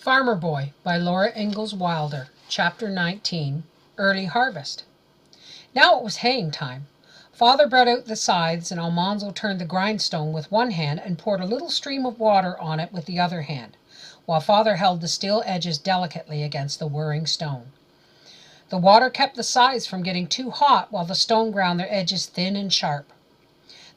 Farmer Boy by Laura Ingalls Wilder, Chapter 19, Early Harvest. Now it was haying time. Father brought out the scythes, and Almanzo turned the grindstone with one hand and poured a little stream of water on it with the other hand, while Father held the steel edges delicately against the whirring stone. The water kept the scythes from getting too hot, while the stone ground their edges thin and sharp.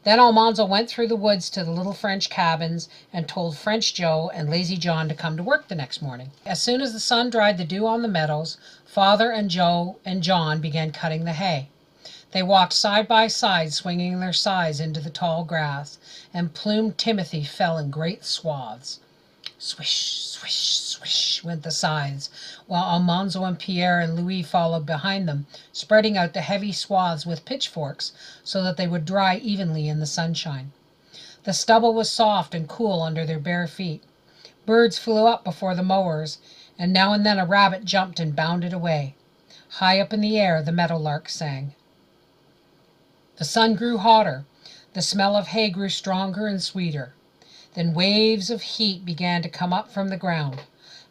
Then Almanzo went through the woods to the little French cabins and told French Joe and Lazy John to come to work the next morning. As soon as the sun dried the dew on the meadows, Father and Joe and John began cutting the hay. They walked side by side, swinging their scythes into the tall grass, and plumed Timothy fell in great swaths. Swish, swish, swish went the scythes, while Almanzo and Pierre and Louis followed behind them, spreading out the heavy swaths with pitchforks so that they would dry evenly in the sunshine. The stubble was soft and cool under their bare feet. Birds flew up before the mowers, and now and then a rabbit jumped and bounded away. High up in the air the meadowlark sang. The sun grew hotter. The smell of hay grew stronger and sweeter. Then waves of heat began to come up from the ground.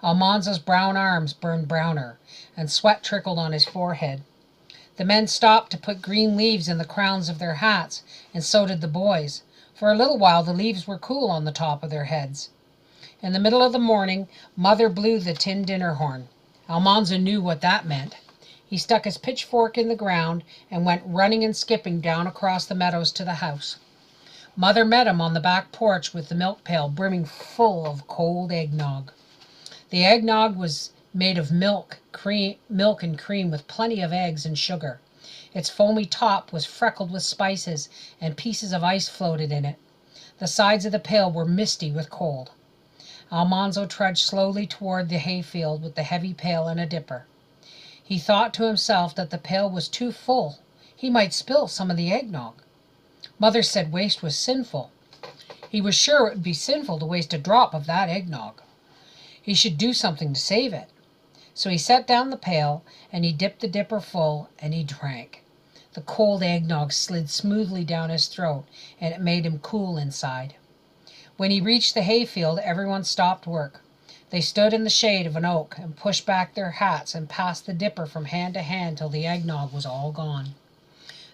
Almanzo's brown arms burned browner, and sweat trickled on his forehead. The men stopped to put green leaves in the crowns of their hats, and so did the boys. For a little while the leaves were cool on the top of their heads. In the middle of the morning, Mother blew the tin dinner horn. Almanzo knew what that meant. He stuck his pitchfork in the ground and went running and skipping down across the meadows to the house. Mother met him on the back porch with the milk pail brimming full of cold eggnog. The eggnog was made of milk and cream with plenty of eggs and sugar. Its foamy top was freckled with spices, and pieces of ice floated in it. The sides of the pail were misty with cold. Almanzo trudged slowly toward the hayfield with the heavy pail and a dipper. He thought to himself that the pail was too full. He might spill some of the eggnog. Mother said waste was sinful. He was sure it would be sinful to waste a drop of that eggnog. He should do something to save it. So he set down the pail, and he dipped the dipper full, and he drank. The cold eggnog slid smoothly down his throat, and it made him cool inside. When he reached the hayfield, everyone stopped work. They stood in the shade of an oak and pushed back their hats and passed the dipper from hand to hand till the eggnog was all gone.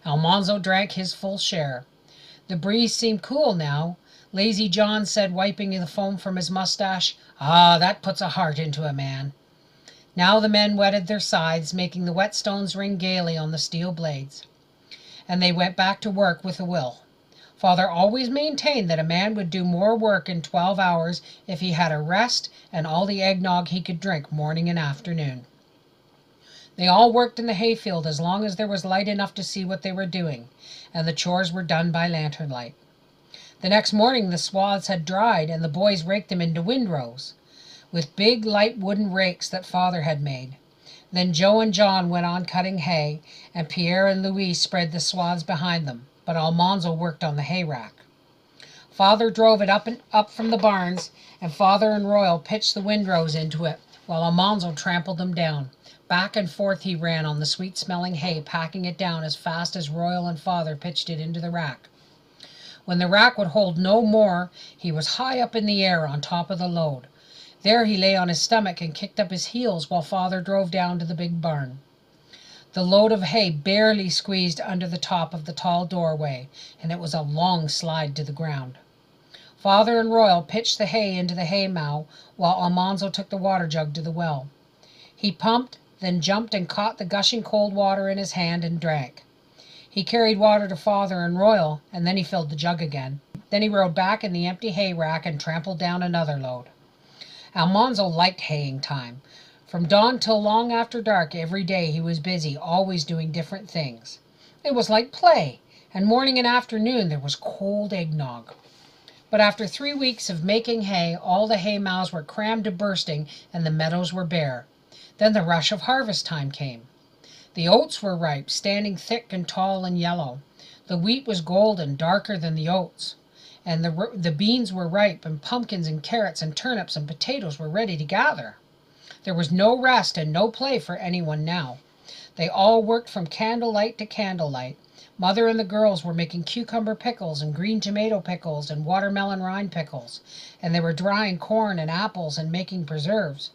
Almanzo drank his full share. The breeze seemed cool now. Lazy John said, wiping the foam from his mustache, "Ah, that puts a heart into a man." Now the men whetted their scythes, making the whetstones ring gaily on the steel blades. And they went back to work with a will. Father always maintained that a man would do more work in 12 hours if he had a rest and all the eggnog he could drink morning and afternoon. They all worked in the hayfield as long as there was light enough to see what they were doing, and the chores were done by lantern light. The next morning the swaths had dried, and the boys raked them into windrows, with big light wooden rakes that Father had made. Then Joe and John went on cutting hay, and Pierre and Louis spread the swaths behind them, but Almanzo worked on the hay rack. Father drove it up from the barns, and Father and Royal pitched the windrows into it, while Almanzo trampled them down. Back and forth he ran on the sweet-smelling hay, packing it down as fast as Royal and Father pitched it into the rack. When the rack would hold no more, he was high up in the air on top of the load. There he lay on his stomach and kicked up his heels while Father drove down to the big barn. The load of hay barely squeezed under the top of the tall doorway, and it was a long slide to the ground. Father and Royal pitched the hay into the haymow, while Almanzo took the water jug to the well. He pumped, then jumped and caught the gushing cold water in his hand and drank. He carried water to Father and Royal, and then he filled the jug again. Then he rode back in the empty hay rack and trampled down another load. Almanzo liked haying time. From dawn till long after dark every day he was busy, always doing different things. It was like play, and morning and afternoon there was cold eggnog. But after 3 weeks of making hay, all the hay mows were crammed to bursting, and the meadows were bare. Then the rush of harvest time came. The oats were ripe, standing thick and tall and yellow. The wheat was golden, darker than the oats. And the beans were ripe, and pumpkins and carrots and turnips and potatoes were ready to gather. There was no rest and no play for anyone now. They all worked from candlelight to candlelight. Mother and the girls were making cucumber pickles and green tomato pickles and watermelon rind pickles, and they were drying corn and apples and making preserves.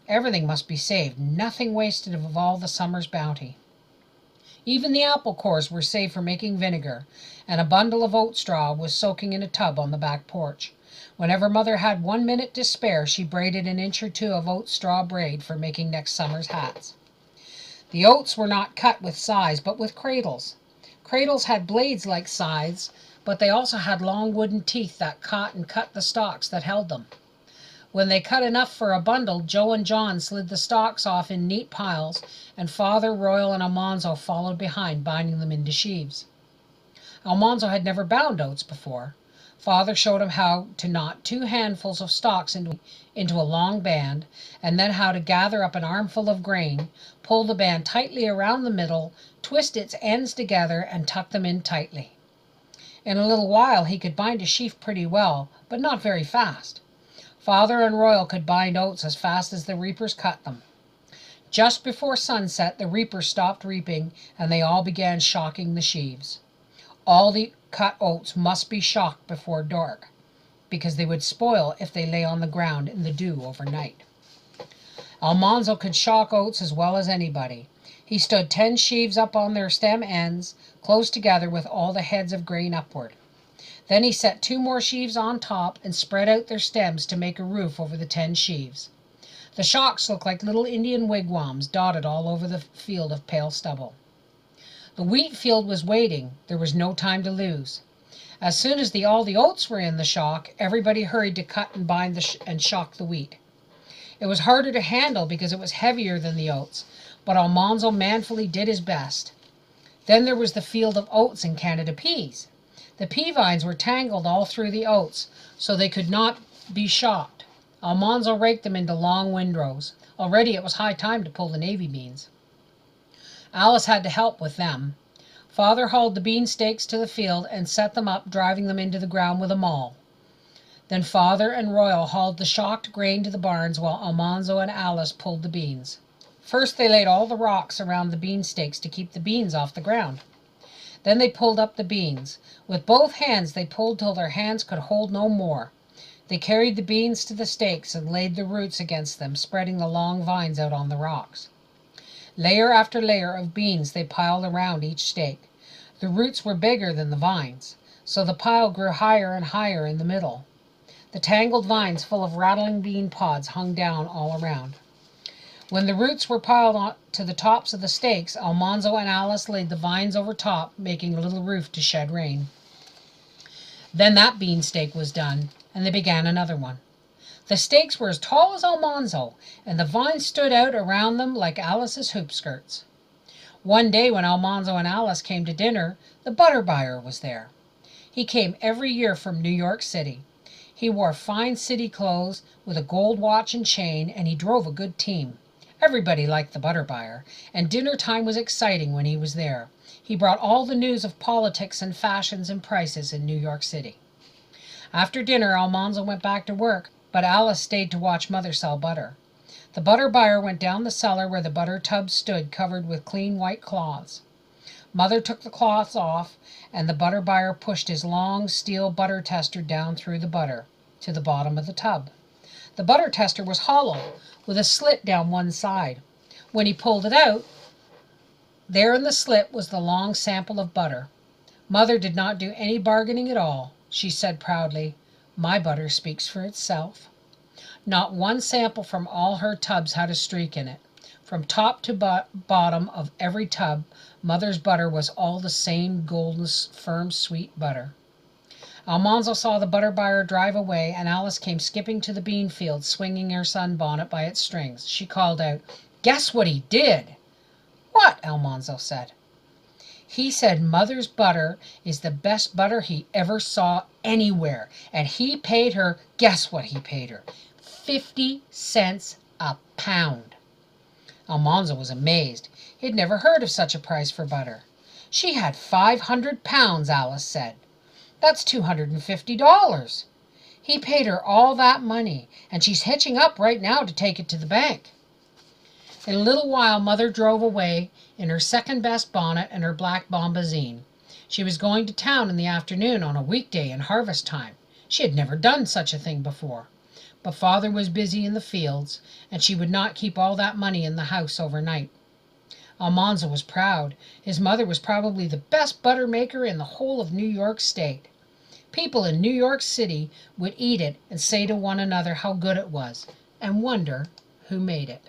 Everything must be saved, nothing wasted of all the summer's bounty. Even the apple cores were saved for making vinegar, and a bundle of oat straw was soaking in a tub on the back porch. Whenever Mother had 1 minute to spare, she braided an inch or two of oat straw braid for making next summer's hats. The oats were not cut with scythes, but with cradles. Cradles had blades like scythes, but they also had long wooden teeth that caught and cut the stalks that held them. When they cut enough for a bundle, Joe and John slid the stalks off in neat piles, and Father, Royal, and Almanzo followed behind, binding them into sheaves. Almanzo had never bound oats before. Father showed him how to knot 2 handfuls of stalks into a long band, and then how to gather up an armful of grain, pull the band tightly around the middle, twist its ends together, and tuck them in tightly. In a little while he could bind a sheaf pretty well, but not very fast. Father and Royal could bind oats as fast as the reapers cut them. Just before sunset, the reapers stopped reaping, and they all began shocking the sheaves. All the cut oats must be shocked before dark, because they would spoil if they lay on the ground in the dew overnight. Almanzo could shock oats as well as anybody. He stood 10 sheaves up on their stem ends, close together with all the heads of grain upward. Then he set 2 more sheaves on top and spread out their stems to make a roof over the 10 sheaves. The shocks looked like little Indian wigwams dotted all over the field of pale stubble. The wheat field was waiting. There was no time to lose. As soon as all the oats were in the shock, everybody hurried to cut and bind and shock the wheat. It was harder to handle because it was heavier than the oats, but Almanzo manfully did his best. Then there was the field of oats and Canada peas. The pea vines were tangled all through the oats, so they could not be shocked. Almanzo raked them into long windrows. Already it was high time to pull the navy beans. Alice had to help with them. Father hauled the bean stakes to the field and set them up, driving them into the ground with a maul. Then Father and Royal hauled the shocked grain to the barns while Almanzo and Alice pulled the beans. First they laid all the rocks around the bean stakes to keep the beans off the ground. Then they pulled up the beans. With both hands they pulled till their hands could hold no more. They carried the beans to the stakes and laid the roots against them, spreading the long vines out on the rocks. Layer after layer of beans they piled around each stake. The roots were bigger than the vines, so the pile grew higher and higher in the middle. The tangled vines full of rattling bean pods hung down all around. When the roots were piled on to the tops of the stakes, Almanzo and Alice laid the vines over top, making a little roof to shed rain. Then that bean stake was done, and they began another one. The stakes were as tall as Almanzo, and the vines stood out around them like Alice's hoop skirts. One day when Almanzo and Alice came to dinner, the butter buyer was there. He came every year from New York City. He wore fine city clothes with a gold watch and chain, and he drove a good team. Everybody liked the butter buyer, and dinner time was exciting when he was there. He brought all the news of politics and fashions and prices in New York City. After dinner, Almanzo went back to work, but Alice stayed to watch Mother sell butter. The butter buyer went down the cellar where the butter tubs stood covered with clean white cloths. Mother took the cloths off, and the butter buyer pushed his long steel butter tester down through the butter to the bottom of the tub. The butter tester was hollow, with a slit down one side. When he pulled it out, there in the slit was the long sample of butter. Mother did not do any bargaining at all. She said proudly, "My butter speaks for itself." Not one sample from all her tubs had a streak in it. From top to bottom of every tub, Mother's butter was all the same golden, firm, sweet butter. Almanzo saw the butter buyer drive away, and Alice came skipping to the bean field, swinging her sunbonnet by its strings. She called out, "Guess what he did?" "What?" Almanzo said. "He said Mother's butter is the best butter he ever saw anywhere, and he paid her, guess what he paid her? 50 cents a pound." Almanzo was amazed. He had never heard of such a price for butter. "She had 500 pounds, Alice said. That's $250. He paid her all that money, and she's hitching up right now to take it to the bank." In a little while Mother drove away in her second-best bonnet and her black bombazine. She was going to town in the afternoon on a weekday in harvest time. She had never done such a thing before. But Father was busy in the fields, and she would not keep all that money in the house overnight. Almanzo was proud. His mother was probably the best butter maker in the whole of New York State. People in New York City would eat it and say to one another how good it was, and wonder who made it.